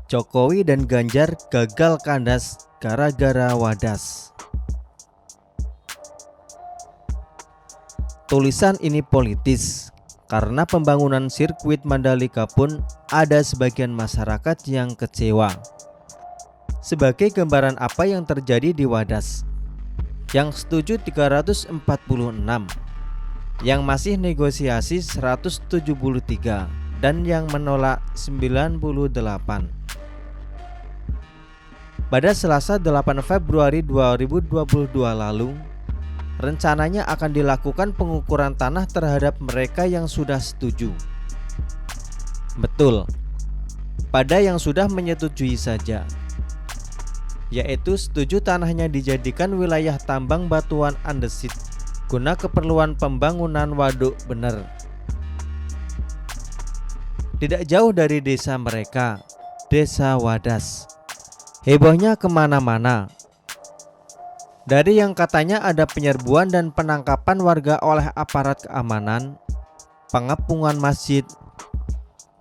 Jokowi dan Ganjar gagal kandas gara-gara Wadas. Tulisan ini politis karena pembangunan sirkuit Mandalika pun ada sebagian masyarakat yang kecewa. Sebagai gambaran apa yang terjadi di Wadas, yang setuju 346, yang masih negosiasi 173, dan yang menolak 98. Pada Selasa 8 Februari 2022 lalu, rencananya akan dilakukan pengukuran tanah terhadap mereka yang sudah setuju. Betul, pada yang sudah menyetujui saja, yaitu setuju tanahnya dijadikan wilayah tambang batuan andesit guna keperluan pembangunan waduk bener. Tidak jauh dari desa mereka, Desa Wadas, hebohnya kemana-mana. Dari yang katanya ada penyerbuan dan penangkapan warga oleh aparat keamanan, pengepungan masjid,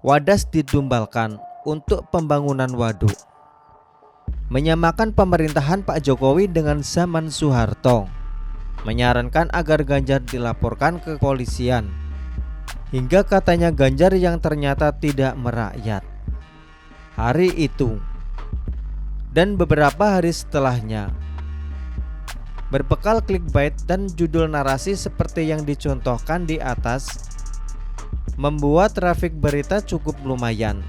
Wadas ditumbalkan untuk pembangunan waduk. Menyamakan pemerintahan Pak Jokowi dengan zaman Soeharto, menyarankan agar Ganjar dilaporkan ke kepolisian, hingga katanya Ganjar yang ternyata tidak merakyat. Hari itu dan beberapa hari setelahnya, berbekal clickbait dan judul narasi seperti yang dicontohkan di atas, membuat trafik berita cukup lumayan,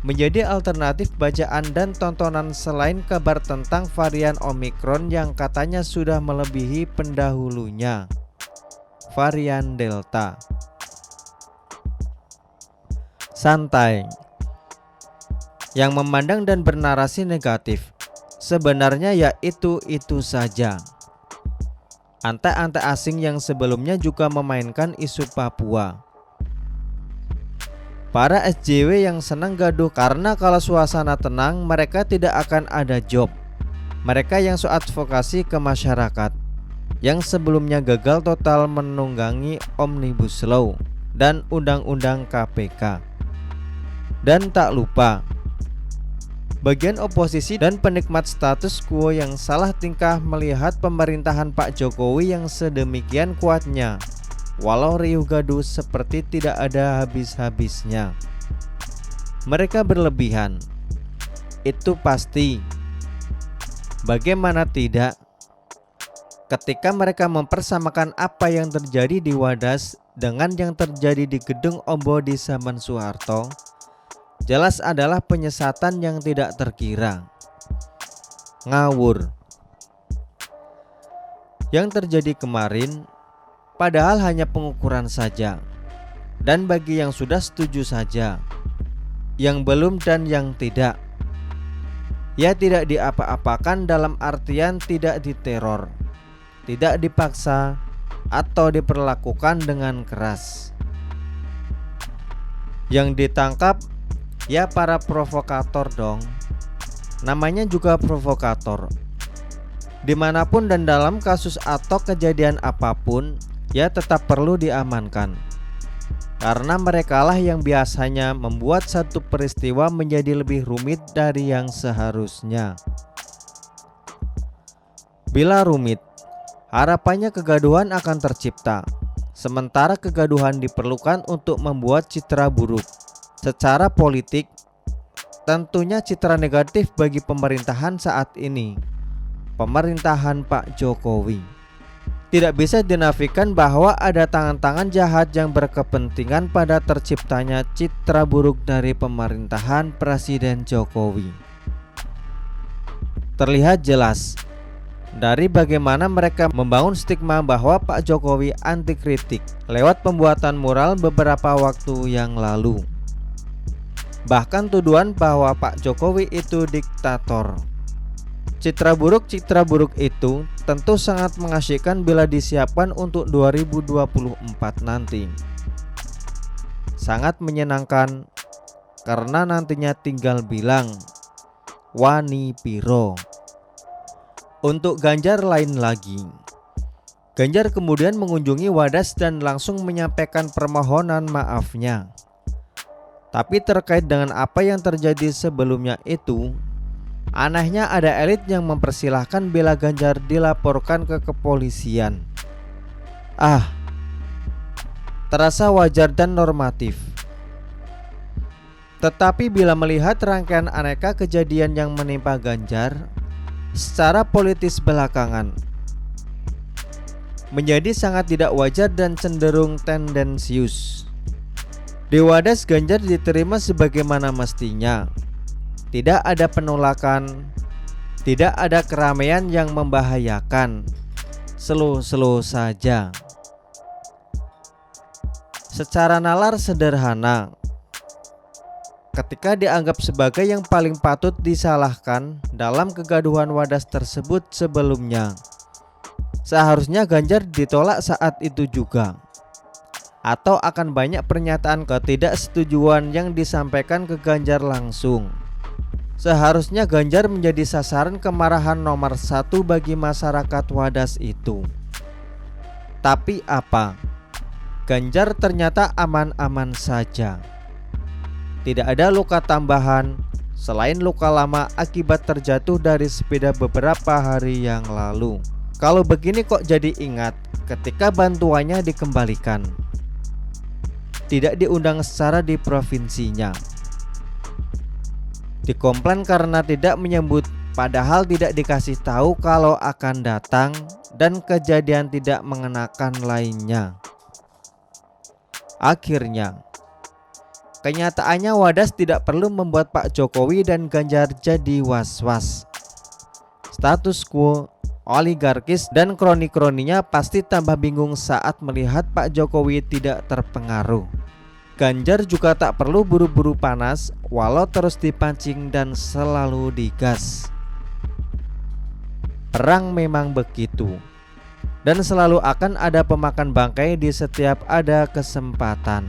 menjadi alternatif bacaan dan tontonan selain kabar tentang varian Omikron yang katanya sudah melebihi pendahulunya, varian Delta. Santai yang memandang dan bernarasi negatif, sebenarnya ya itu saja. Ante-ante asing yang sebelumnya juga memainkan isu Papua. Para SJW yang senang gaduh karena kalau suasana tenang mereka tidak akan ada job. Mereka yang so advokasi ke masyarakat, yang sebelumnya gagal total menunggangi Omnibus Law dan Undang-Undang KPK. Dan tak lupa, bagian oposisi dan penikmat status quo yang salah tingkah melihat pemerintahan Pak Jokowi yang sedemikian kuatnya, walau riuh gaduh seperti tidak ada habis-habisnya. Mereka berlebihan, itu pasti. Bagaimana tidak, ketika mereka mempersamakan apa yang terjadi di Wadas dengan yang terjadi di Gedung Ombo di zaman Soeharto, jelas adalah penyesatan yang tidak terkira. Ngawur. Yang terjadi kemarin padahal hanya pengukuran saja, dan bagi yang sudah setuju saja, yang belum dan yang tidak, ya tidak diapa-apakan dalam artian tidak diteror, tidak dipaksa, atau diperlakukan dengan keras. Yang ditangkap ya para provokator dong. Namanya juga provokator. Dimanapun dan dalam kasus atau kejadian apapun, ya tetap perlu diamankan. Karena merekalah yang biasanya membuat satu peristiwa menjadi lebih rumit dari yang seharusnya. Bila rumit, harapannya kegaduhan akan tercipta. Sementara kegaduhan diperlukan untuk membuat citra buruk. Secara politik, tentunya citra negatif bagi pemerintahan saat ini, pemerintahan Pak Jokowi. Tidak bisa dinafikan bahwa ada tangan-tangan jahat yang berkepentingan pada terciptanya citra buruk dari pemerintahan Presiden Jokowi. Terlihat jelas dari bagaimana mereka membangun stigma bahwa Pak Jokowi anti kritik lewat pembuatan mural beberapa waktu yang lalu. Bahkan tuduhan bahwa Pak Jokowi itu diktator. Citra buruk itu tentu sangat mengasyikkan bila disiapkan untuk 2024 nanti. Sangat menyenangkan karena nantinya tinggal bilang Wani Piro. Untuk Ganjar lain lagi. Ganjar kemudian mengunjungi Wadas dan langsung menyampaikan permohonan maafnya. Tapi terkait dengan apa yang terjadi sebelumnya itu, anehnya ada elit yang mempersilahkan bila Ganjar dilaporkan ke kepolisian. Terasa wajar dan normatif. Tetapi bila melihat rangkaian aneka kejadian yang menimpa Ganjar secara politis belakangan, menjadi sangat tidak wajar dan cenderung tendensius. Di Wadas, Ganjar diterima sebagaimana mestinya. Tidak ada penolakan, tidak ada keramaian yang membahayakan. Slow-slow saja. Secara nalar sederhana, ketika dianggap sebagai yang paling patut disalahkan dalam kegaduhan Wadas tersebut sebelumnya, seharusnya Ganjar ditolak saat itu juga. Atau akan banyak pernyataan ketidaksetujuan yang disampaikan ke Ganjar langsung. Seharusnya Ganjar menjadi sasaran kemarahan nomor 1 bagi masyarakat Wadas itu. Tapi apa? Ganjar ternyata aman-aman saja. Tidak ada luka tambahan selain luka lama akibat terjatuh dari sepeda beberapa hari yang lalu. Kalau begini kok jadi ingat ketika bantuannya dikembalikan. Tidak diundang secara di provinsinya. Dikomplain karena tidak menyebut, padahal tidak dikasih tahu kalau akan datang, dan kejadian tidak mengenakan lainnya. Akhirnya, kenyataannya Wadas tidak perlu membuat Pak Jokowi dan Ganjar jadi was-was. Status quo, oligarkis dan kroni-kroninya pasti tambah bingung saat melihat Pak Jokowi tidak terpengaruh. Ganjar juga tak perlu buru-buru panas walau terus dipancing dan selalu digas. Perang memang begitu, dan selalu akan ada pemakan bangkai di setiap ada kesempatan.